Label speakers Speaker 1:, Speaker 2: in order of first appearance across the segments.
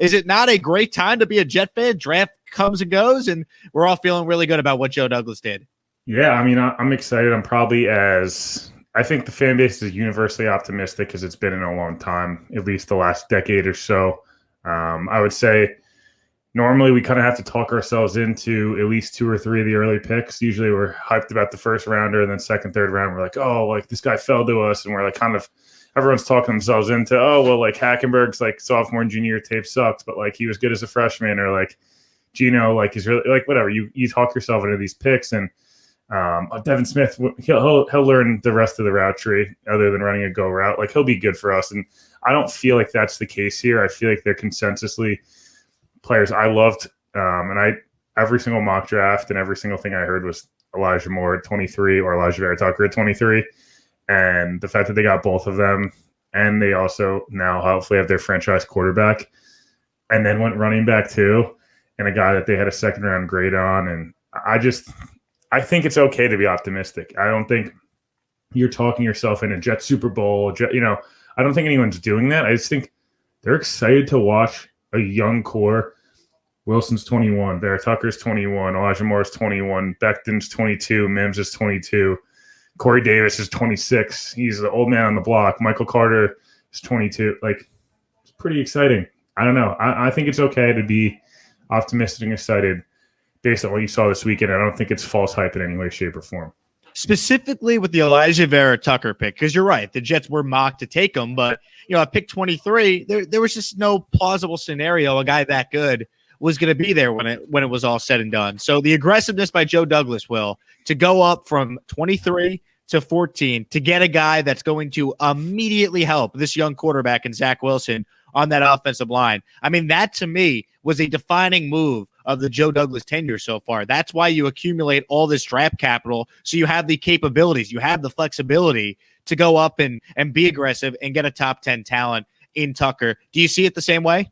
Speaker 1: Is it not a great time to be a Jet fan? Draft comes and goes, and we're all feeling really good about what Joe Douglas did.
Speaker 2: Yeah, I mean, I'm excited. I think the fan base is universally optimistic because it's been in a long time, at least the last decade or so. I would say normally we kind of have to talk ourselves into at least 2 or 3 of the early picks. Usually we're hyped about the first rounder, and then second, third round, we're like, oh, like this guy fell to us. And we're like kind of everyone's talking themselves into, oh, well, like Hackenberg's like sophomore and junior tape sucked, but like he was good as a freshman, or like Gino, like he's really like whatever. You talk yourself into these picks, and Devin Smith, he'll learn the rest of the route tree other than running a go route. Like he'll be good for us, and I don't feel like that's the case here. I feel like they're consensusly players I loved, and every single mock draft and every single thing I heard was Elijah Moore at 23 or Elijah Vera Tucker at 23, and the fact that they got both of them, and they also now hopefully have their franchise quarterback, and then went running back too, and a guy that they had a second round grade on, and I think it's okay to be optimistic. I don't think you're talking yourself in a Jet Super Bowl. I don't think anyone's doing that. I just think they're excited to watch a young core. Wilson's 21, Vera Tucker's 21, Elijah Moore's 21, Becton's 22, Mims is 22, Corey Davis is 26. He's the old man on the block. Michael Carter is 22. Like, it's pretty exciting. I don't know. I think it's okay to be optimistic and excited based on what you saw this weekend. I don't think it's false hype in any way, shape, or form.
Speaker 1: Specifically with the Elijah Vera Tucker pick, because you're right, the Jets were mocked to take him, but at pick 23, there was just no plausible scenario a guy that good was going to be there when it was all said and done. So the aggressiveness by Joe Douglas, to go up from 23 to 14 to get a guy that's going to immediately help this young quarterback and Zach Wilson on that offensive line. I mean, that to me was a defining move of the Joe Douglas tenure so far. That's why you accumulate all this draft capital, so you have the capabilities, you have the flexibility to go up and be aggressive and get a top 10 talent in Tucker. Do you see it the same way?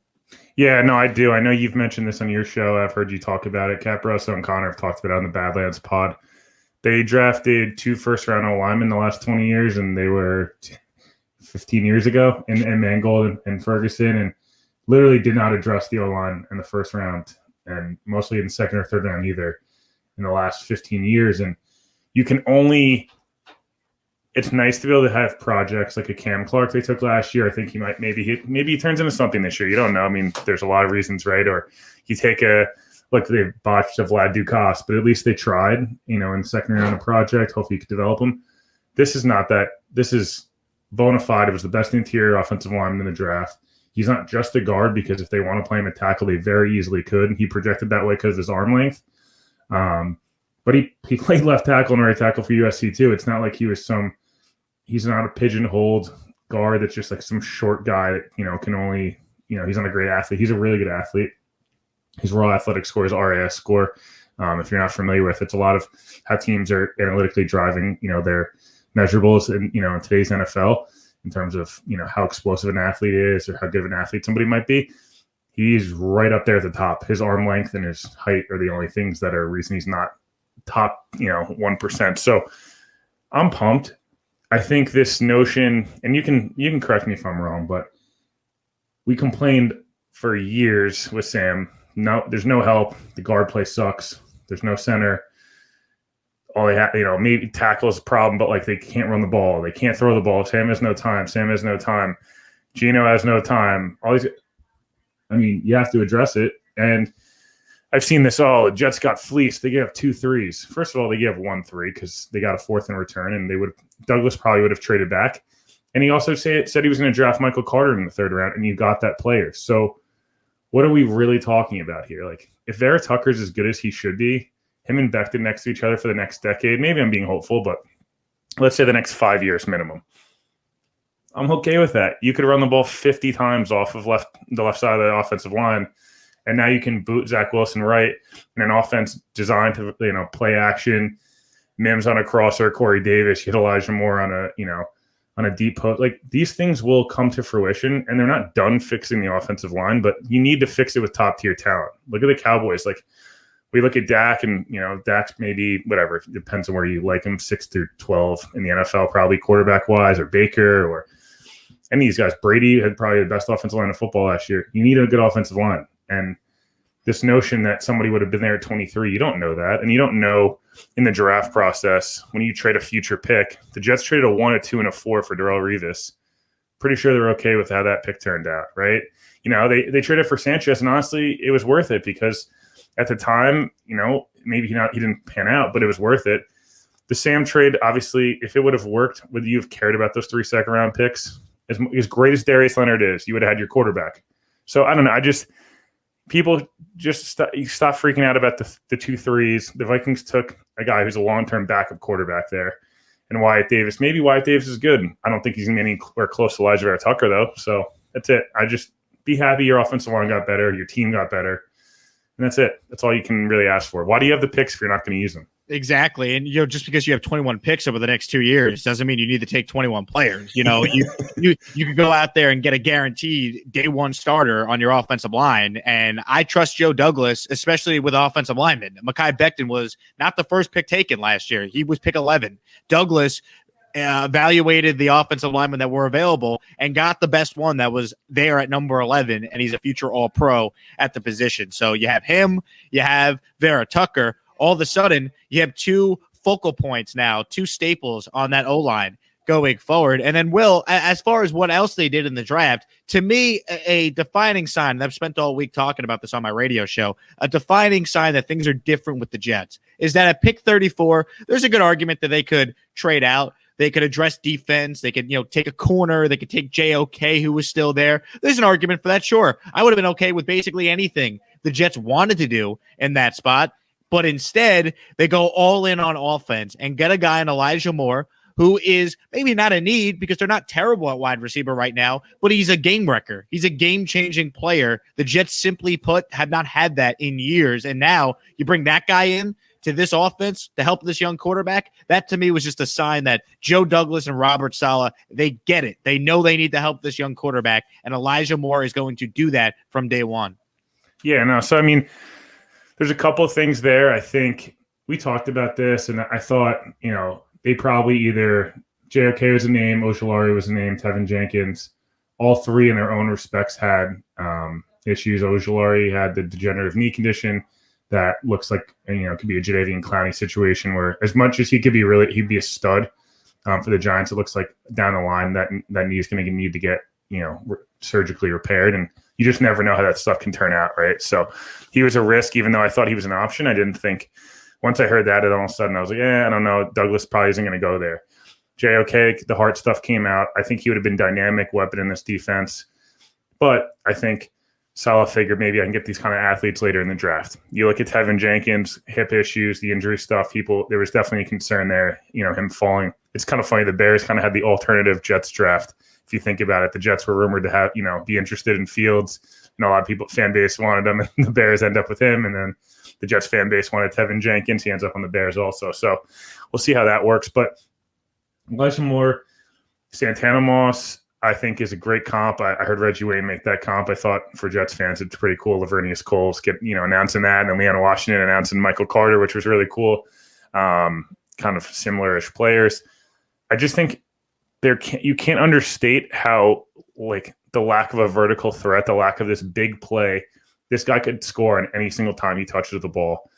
Speaker 2: Yeah, no, I do. I know you've mentioned this on your show. I've heard you talk about it. Cap Russo and Connor have talked about it on the Badlands pod. They drafted 2 first-round O-linemen in the last 20 years, and they were 15 years ago, and Mangold and Ferguson, and literally did not address the O-line in the first round, and mostly in the second or third round either in the last 15 years. And you can only – it's nice to be able to have projects like a Cam Clark they took last year. I think he might maybe he turns into something this year. You don't know. I mean, there's a lot of reasons, right? Or you take they botched a Vlad Ducasse, but at least they tried, in the second round of project. Hopefully you could develop him. This is not that. This is bona fide. It was the best interior offensive lineman in the draft. He's not just a guard, because if they want to play him at tackle, they very easily could. He projected that way because of his arm length. But he played left tackle and right tackle for USC too. It's not like he's not a pigeonholed guard that's just like some short guy that, can only, he's not a great athlete. He's a really good athlete. His raw athletic score is RAS score. If you're not familiar with it, it's a lot of how teams are analytically driving, their measurables in today's NFL in terms of, how explosive an athlete is or how good of an athlete somebody might be. He's right up there at the top. His arm length and his height are the only things that are a reason he's not top, 1%. So I'm pumped. I think this notion, and you can correct me if I'm wrong, but we complained for years with Sam. No, there's no help. The guard play sucks. There's no center. All they have, maybe tackle is a problem, but like they can't run the ball. They can't throw the ball. Sam has no time. Gino has no time. You have to address it. And I've seen this all. Jets got fleeced. They gave up 2 threes. First of all, they gave up 1 3 because they got a 4th in return, and Douglas probably would have traded back. And he also said he was going to draft Michael Carter in the 3rd round, and you got that player. So what are we really talking about here? Like, if Vera Tucker's as good as he should be, him and Becton next to each other for the next decade, maybe I'm being hopeful, but let's say the next 5 years minimum, I'm okay with that. You could run the ball 50 times off of the left side of the offensive line, and now you can boot Zach Wilson right in an offense designed to play action. Mims on a crosser, Corey Davis, you hit Elijah Moore on a deep post. Like, these things will come to fruition, and they're not done fixing the offensive line, but you need to fix it with top tier talent. Look at the Cowboys. Like, we look at Dak, and Dak's maybe whatever. It depends on where you like him, 6 through 12 in the NFL, probably quarterback wise, or Baker, or any of these guys. Brady had probably the best offensive line in football last year. You need a good offensive line. And this notion that somebody would have been there at 23, you don't know that. And you don't know in the draft process when you trade a future pick. The Jets traded a 1, a 2, and a 4 for Darrelle Revis. Pretty sure they're okay with how that pick turned out, right? They traded for Sanchez, and honestly, it was worth it because at the time, maybe he didn't pan out, but it was worth it. The Sam trade, obviously, if it would have worked, would you have cared about those 3 second-round picks? As great as Darius Leonard is, you would have had your quarterback. So I don't know. People just stop freaking out about the 2 3s. The Vikings took a guy who's a long-term backup quarterback there, and Wyatt Davis. Maybe Wyatt Davis is good. I don't think he's going to be anywhere close to Elijah Vera Tucker, though. So that's it. I just be happy your offensive line got better, your team got better, and that's it. That's all you can really ask for. Why do you have the picks if you're not going to use them?
Speaker 1: Exactly. And, just because you have 21 picks over the next 2 years doesn't mean you need to take 21 players. You can go out there and get a guaranteed day one starter on your offensive line. And I trust Joe Douglas, especially with offensive linemen. Mekhi Becton was not the first pick taken last year. He was pick 11. Douglas evaluated the offensive linemen that were available and got the best one that was there at number 11. And he's a future All-Pro at the position. So you have him, you have Vera Tucker. All of a sudden, you have 2 focal points now, 2 staples on that O-line going forward. And then, Will, as far as what else they did in the draft, to me, a defining sign, and I've spent all week talking about this on my radio show, a defining sign that things are different with the Jets is that at pick 34, there's a good argument that they could trade out. They could address defense. They could, take a corner. They could take JOK, who was still there. There's an argument for that, sure. I would have been okay with basically anything the Jets wanted to do in that spot. But instead, they go all in on offense and get a guy in Elijah Moore who is maybe not a need because they're not terrible at wide receiver right now, but he's a game wrecker. He's a game-changing player. The Jets simply put have not had that in years. And now you bring that guy in to this offense to help this young quarterback. That to me was just a sign that Joe Douglas and Robert Saleh, they get it. They know they need to help this young quarterback, and Elijah Moore is going to do that from day one.
Speaker 2: Yeah, no. So, there's a couple of things there. I think we talked about this, and I thought, they probably either JOK was a name, Ojulari was a name, Tevin Jenkins. All 3 in their own respects had issues. Ojulari had the degenerative knee condition that looks like, it could be a Jadeveon Clowney situation where as much as he'd be a stud for the Giants. It looks like down the line that knee is going to need to get, surgically repaired. And you just never know how that stuff can turn out, right? So he was a risk, even though I thought he was an option. I didn't think once I heard that, all of a sudden I was like, I don't know. Douglas probably isn't going to go there. JOK, the heart stuff came out. I think he would have been dynamic weapon in this defense. But I think Saleh figured maybe I can get these kind of athletes later in the draft. You look at Tevin Jenkins, hip issues, the injury stuff, there was definitely a concern there, him falling. It's kind of funny. The Bears kind of had the alternative Jets draft. If you think about it, the Jets were rumored to have, be interested in Fields. And a lot of fan base wanted him, and the Bears end up with him. And then the Jets fan base wanted Tevin Jenkins. He ends up on the Bears also. So we'll see how that works. But Elijah Moore, Santana Moss, I think is a great comp. I heard Reggie Wayne make that comp. I thought for Jets fans, it's pretty cool. Lavernius Coles announcing that, and then Leanna Washington announcing Michael Carter, which was really cool. Kind of similar-ish players. I just think you can't understate how the lack of a vertical threat, the lack of this big play. This guy could score on any single time he touches the ball.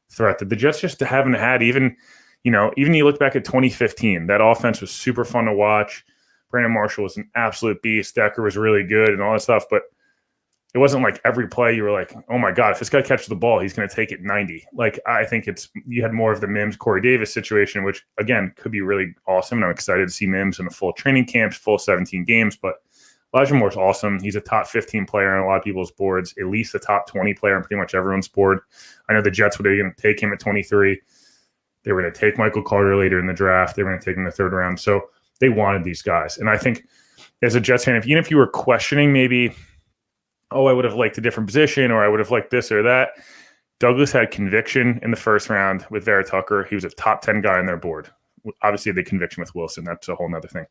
Speaker 2: Threat that the Jets just haven't had. Even you look back at 2015, that offense was super fun to watch. Brandon Marshall was an absolute beast. Decker was really good and all that stuff, but it wasn't like every play you were like, oh my God, if this guy catches the ball, he's going to take it 90. I think you had more of the Mims, Corey Davis situation, which again could be really awesome. And I'm excited to see Mims in a full training camp, full 17 games, but Elijah Moore's awesome. He's a top 15 player on a lot of people's boards, at least a top 20 player on pretty much everyone's board. I know the Jets were going to take him at 23. They were going to take Michael Carter later in the draft. They were going to take him in the 3rd round. So they wanted these guys. And I think as a Jets fan, even if you were questioning maybe, I would have liked a different position or I would have liked this or that, Douglas had conviction in the 1st round with Vera Tucker. He was a top 10 guy on their board. Obviously, the conviction with Wilson, that's a whole nother thing.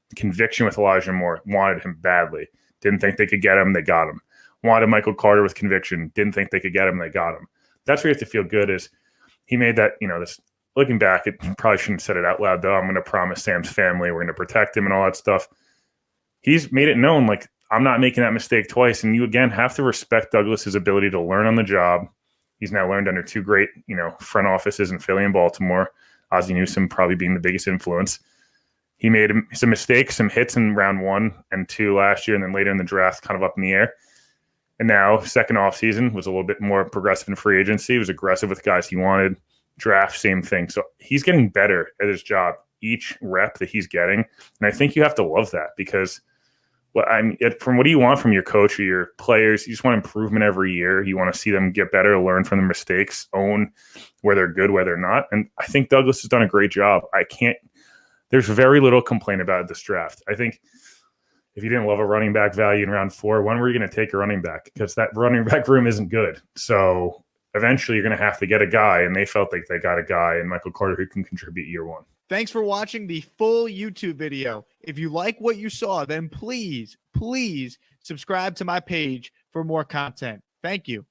Speaker 2: The conviction with Elijah Moore, wanted him badly. Didn't think they could get him, they got him. Wanted Michael Carter with conviction. Didn't think they could get him, they got him. That's where you have to feel good is he made that, this looking back, it probably shouldn't have said it out loud, though. I'm going to promise Sam's family we're going to protect him and all that stuff. he's made it known, like, I'm not making that mistake twice. And you, again, have to respect Douglas's ability to learn on the job. He's now learned under two great, front offices in Philly and Baltimore. Ozzie Newsome probably being the biggest influence. He made some mistakes, some hits in round 1 and 2 last year, and then later in the draft, kind of up in the air. And now, second offseason was a little bit more progressive in free agency. He was aggressive with guys he wanted. Draft, same thing. So he's getting better at his job each rep that he's getting. And I think you have to love that, because from what do you want from your coach or your players? You just want improvement every year. You want to see them get better, learn from their mistakes, own where they're good, where they're not. And I think Douglas has done a great job. There's very little complaint about this draft. I think if you didn't love a running back value in round 4, when were you going to take a running back? Because that running back room isn't good. So eventually you're going to have to get a guy, and they felt like they got a guy in Michael Carter who can contribute year 1.
Speaker 1: Thanks for watching the full YouTube video. If you like what you saw, then please subscribe to my page for more content. Thank you.